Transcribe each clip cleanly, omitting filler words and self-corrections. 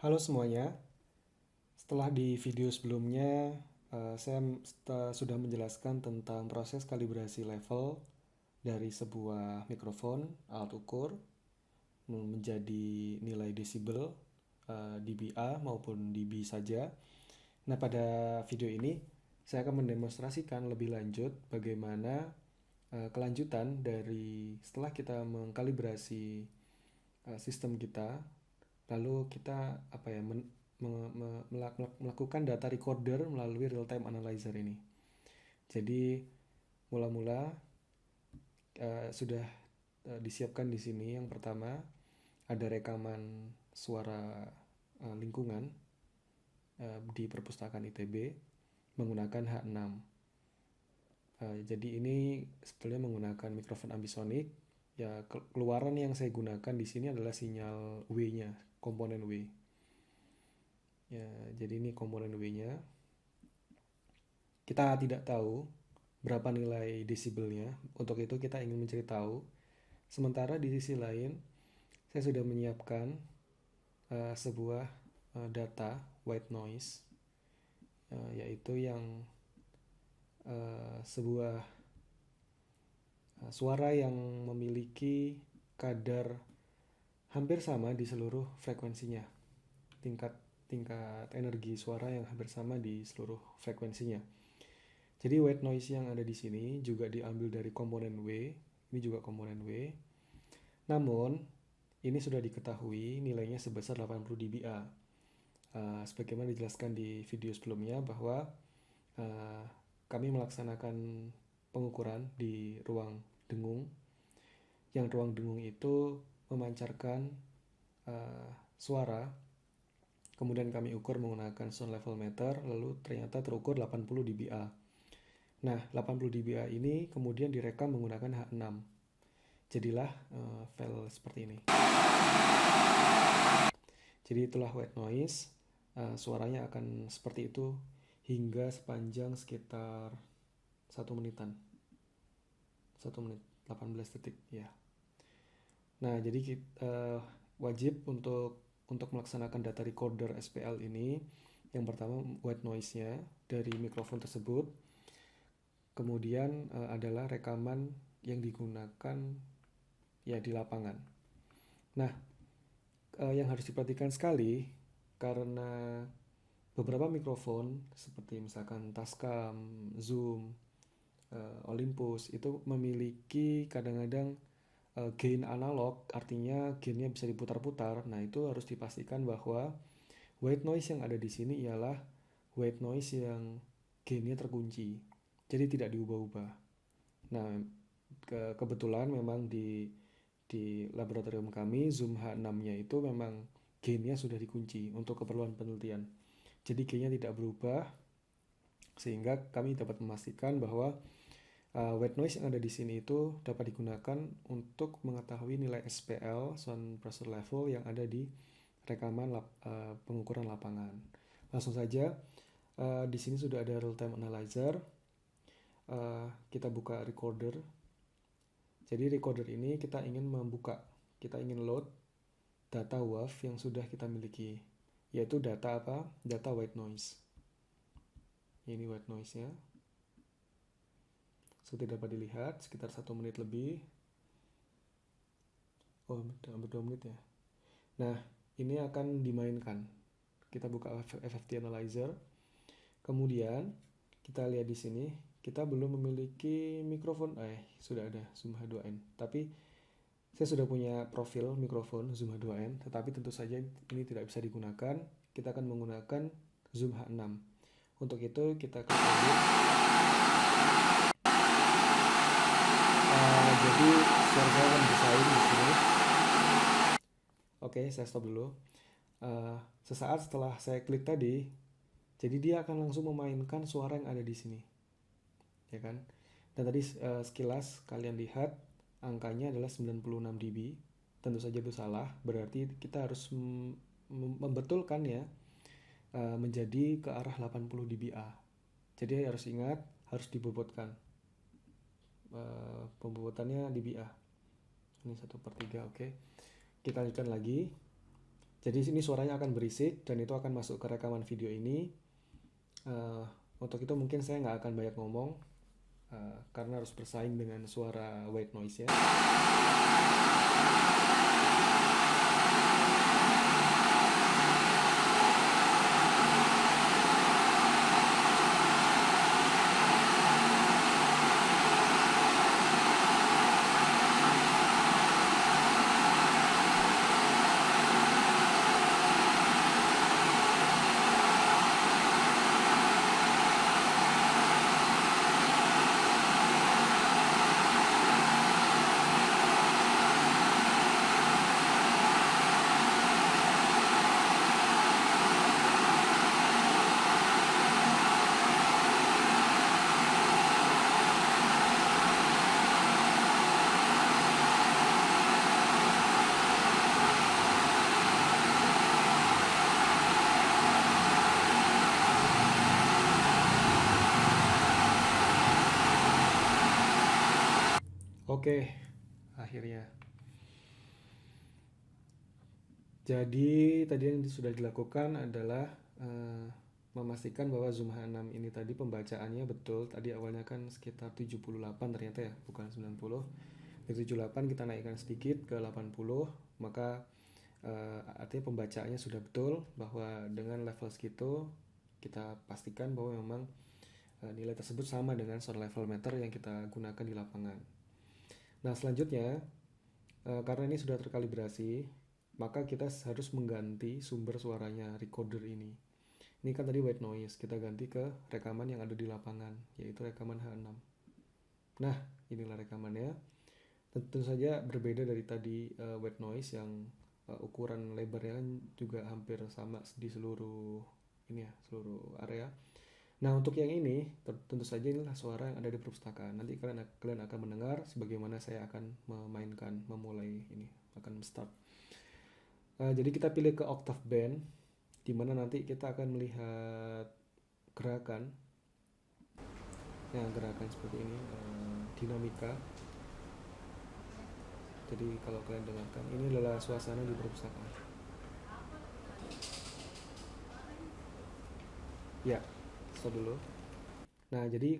Halo semuanya, setelah di video sebelumnya saya sudah menjelaskan tentang proses kalibrasi level dari sebuah mikrofon alat ukur menjadi nilai desibel dBA maupun dB saja. Nah, pada video ini saya akan mendemonstrasikan lebih lanjut bagaimana kelanjutan dari setelah kita mengkalibrasi sistem kita, lalu kita melakukan data recorder melalui real time analyzer ini. Jadi mula-mula sudah disiapkan di sini. Yang pertama ada rekaman suara lingkungan di perpustakaan ITB menggunakan H6. Jadi ini sebetulnya menggunakan mikrofon ambisonic. Ya, keluaran yang saya gunakan di sini adalah sinyal W-nya, komponen W. Ya, jadi ini komponen W-nya. Kita tidak tahu berapa nilai desibelnya. Untuk itu kita ingin mencari tahu. Sementara di sisi lain, saya sudah menyiapkan sebuah data white noise, yaitu yang sebuah suara yang memiliki kadar hampir sama di seluruh frekuensinya. Tingkat energi suara yang hampir sama di seluruh frekuensinya. Jadi white noise yang ada di sini juga diambil dari komponen W. Ini juga komponen W. Namun ini sudah diketahui nilainya sebesar 80 dBA. Sebagaimana dijelaskan di video sebelumnya bahwa kami melaksanakan pengukuran di ruang dengung. Yang ruang dengung itu memancarkan suara. Kemudian kami ukur menggunakan sound level meter, lalu ternyata terukur 80 dBA. Nah, 80 dBA ini kemudian direkam menggunakan H6. Jadilah file seperti ini. Jadi itulah white noise. Suaranya akan seperti itu hingga sepanjang sekitar 1 menitan. 1 menit 18 detik ya. Nah, jadi kita wajib untuk melaksanakan data recorder SPL ini, yang pertama white noise-nya dari mikrofon tersebut. Kemudian adalah rekaman yang digunakan ya di lapangan. Nah, yang harus diperhatikan sekali karena beberapa mikrofon seperti misalkan Tascam, Zoom, Olympus itu memiliki kadang-kadang gain analog, artinya gainnya bisa diputar-putar. Nah, itu harus dipastikan bahwa white noise yang ada di sini ialah white noise yang gainnya terkunci, jadi tidak diubah-ubah. Nah, kebetulan memang di laboratorium kami Zoom H6-nya itu memang gainnya sudah dikunci untuk keperluan penelitian. Jadi gainnya tidak berubah, sehingga kami dapat memastikan bahwa white noise yang ada di sini itu dapat digunakan untuk mengetahui nilai SPL (sound pressure level) yang ada di rekaman pengukuran lapangan. Langsung saja, di sini sudah ada real time analyzer. Kita buka recorder. Jadi recorder ini kita ingin load data WAV yang sudah kita miliki, yaitu data apa? Data white noise. Ini white noise-nya. Seperti dapat dilihat, sekitar 1 menit lebih. Oh, hampir 2 menit ya. Nah, ini akan dimainkan. Kita buka FFT Analyzer. Kemudian, kita lihat di sini, kita belum memiliki mikrofon. Sudah ada Zoom H2n. Tapi, saya sudah punya profil mikrofon Zoom H2n. Tetapi tentu saja ini tidak bisa digunakan. Kita akan menggunakan Zoom H6. Untuk itu, kita klik edit. Jadi suara saya akan bersaing di sini. Oke, saya stop dulu. Sesaat setelah saya klik tadi, jadi dia akan langsung memainkan suara yang ada di sini, ya kan? Dan tadi sekilas kalian lihat angkanya adalah 96 dB. Tentu saja itu salah, berarti kita harus membetulkan ya, menjadi ke arah 80 dBA. Jadi harus ingat, harus dibobotkan. Pembobotannya dBA. Ini 1/3, oke. Kita lanjutkan lagi. Jadi ini suaranya akan berisik dan itu akan masuk ke rekaman video ini. Untuk itu mungkin saya nggak akan banyak ngomong karena harus bersaing dengan suara white noise ya. Oke, akhirnya. Jadi tadi yang sudah dilakukan adalah memastikan bahwa Zoom H6 ini tadi pembacaannya betul. Tadi awalnya kan sekitar 78 ternyata ya, bukan 90. Dari 78 kita naikkan sedikit ke 80, maka artinya pembacaannya sudah betul, bahwa dengan level segitu kita pastikan bahwa memang nilai tersebut sama dengan sound level meter yang kita gunakan di lapangan. Nah selanjutnya, karena ini sudah terkalibrasi, maka kita harus mengganti sumber suaranya recorder ini. Ini kan tadi white noise, kita ganti ke rekaman yang ada di lapangan, yaitu rekaman H6. Nah, inilah rekamannya. Tentu saja berbeda dari tadi white noise yang ukuran lebarnya kan juga hampir sama di seluruh ini ya, seluruh area. Nah, untuk yang ini tentu saja inilah suara yang ada di perpustakaan. Nanti kalian akan mendengar sebagaimana saya akan memulai ini, akan start. Jadi kita pilih ke octave band, di mana nanti kita akan melihat gerakan. Nah, gerakan seperti ini, dinamika. Jadi kalau kalian dengarkan, ini adalah suasana di perpustakaan. Ya, stop dulu. Nah, jadi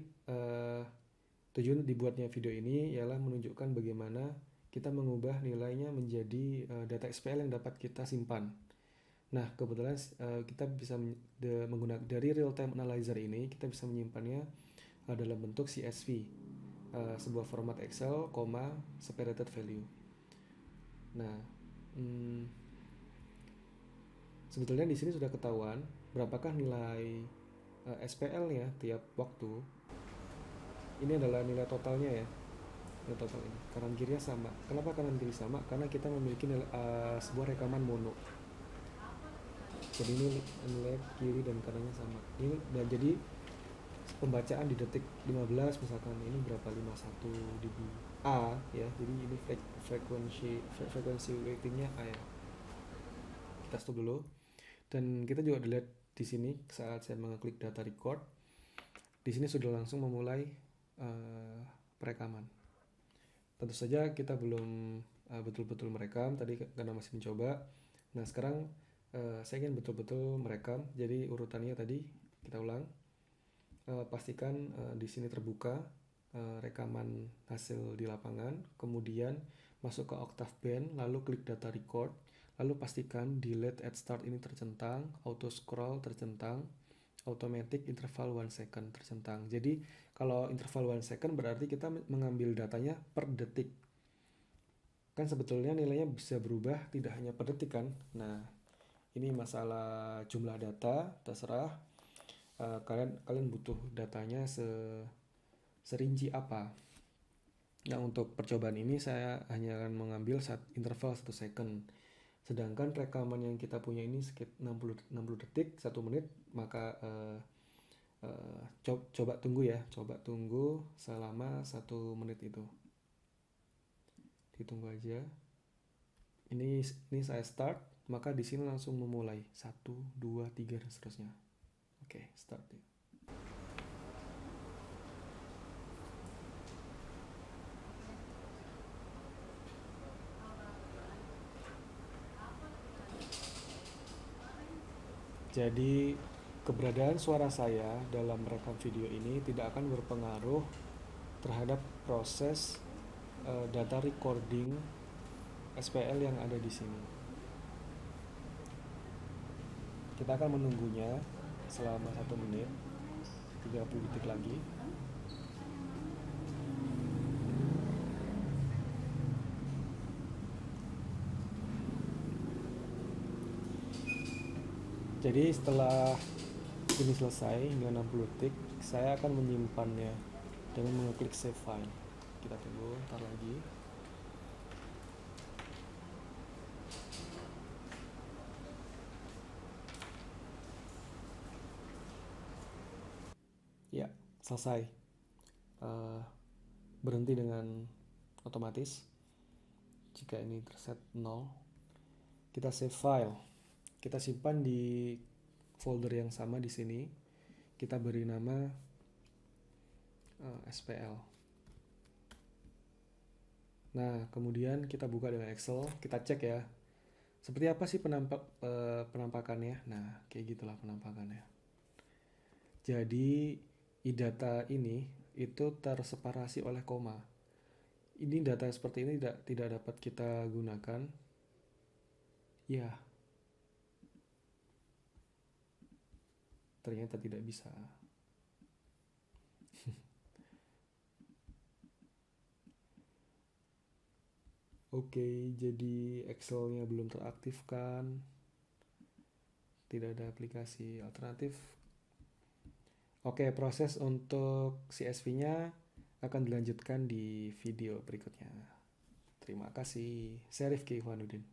tujuan dibuatnya video ini ialah menunjukkan bagaimana kita mengubah nilainya menjadi data SPL yang dapat kita simpan. Nah, kebetulan kita bisa menggunakan dari real time analyzer ini, kita bisa menyimpannya dalam bentuk CSV, sebuah format Excel, separated value. Nah, sebetulnya di sini sudah ketahuan berapakah nilai SPL-nya tiap waktu. Ini adalah nilai totalnya ya, nilai total ini. Kanan kirinya sama. Kenapa kanan kiri sama? Karena kita memiliki sebuah rekaman mono. Jadi ini nilai kiri dan kanannya sama. Ini dan jadi pembacaan di detik 15 misalkan, ini berapa, 51 dB A ya. Jadi ini frekuensi weightingnya A ya. Kita stop dulu. Dan kita juga lihat di sini saat saya mengeklik data record, di sini sudah langsung memulai perekaman. Tentu saja kita belum betul-betul merekam tadi karena masih mencoba. Nah sekarang saya ingin betul-betul merekam. Jadi urutannya tadi kita ulang. Pastikan di sini terbuka rekaman hasil di lapangan, kemudian masuk ke octave band, lalu klik data record, lalu pastikan delete at start ini tercentang, auto scroll tercentang, automatic interval 1 second tercentang. Jadi kalau interval 1 second berarti kita mengambil datanya per detik. Kan sebetulnya nilainya bisa berubah tidak hanya per detik kan. Nah, ini masalah jumlah data, terserah kalian butuh datanya serinci apa. Nah, untuk percobaan ini saya hanya akan mengambil interval 1 second. Sedangkan rekaman yang kita punya ini sekitar 60 detik, 1 menit, maka coba tunggu selama 1 menit itu. Ditunggu aja. Ini saya start, maka di sini langsung memulai 1, 2, 3 dan seterusnya. Oke, start. Jadi keberadaan suara saya dalam merekam video ini tidak akan berpengaruh terhadap proses data recording SPL yang ada di sini. Kita akan menunggunya selama 1 menit 30 detik lagi. Jadi setelah ini selesai hingga 60 detik, saya akan menyimpannya dengan mengeklik save file. Kita tunggu ntar lagi. Ya, selesai. Berhenti dengan otomatis. Jika ini terset 0, kita save file. Kita simpan di folder yang sama di sini. Kita beri nama SPL. Nah, kemudian kita buka dengan Excel, kita cek ya. Seperti apa sih penampakannya? Nah, kayak gitulah penampakannya. Jadi, data ini itu terseparasi oleh koma. Ini data seperti ini tidak dapat kita gunakan. Ya, ternyata tidak bisa. Oke, jadi Excel-nya belum teraktifkan. Tidak ada aplikasi alternatif. Oke, proses untuk CSV-nya akan dilanjutkan di video berikutnya. Terima kasih. Saya Rifki Ikhwanuddin.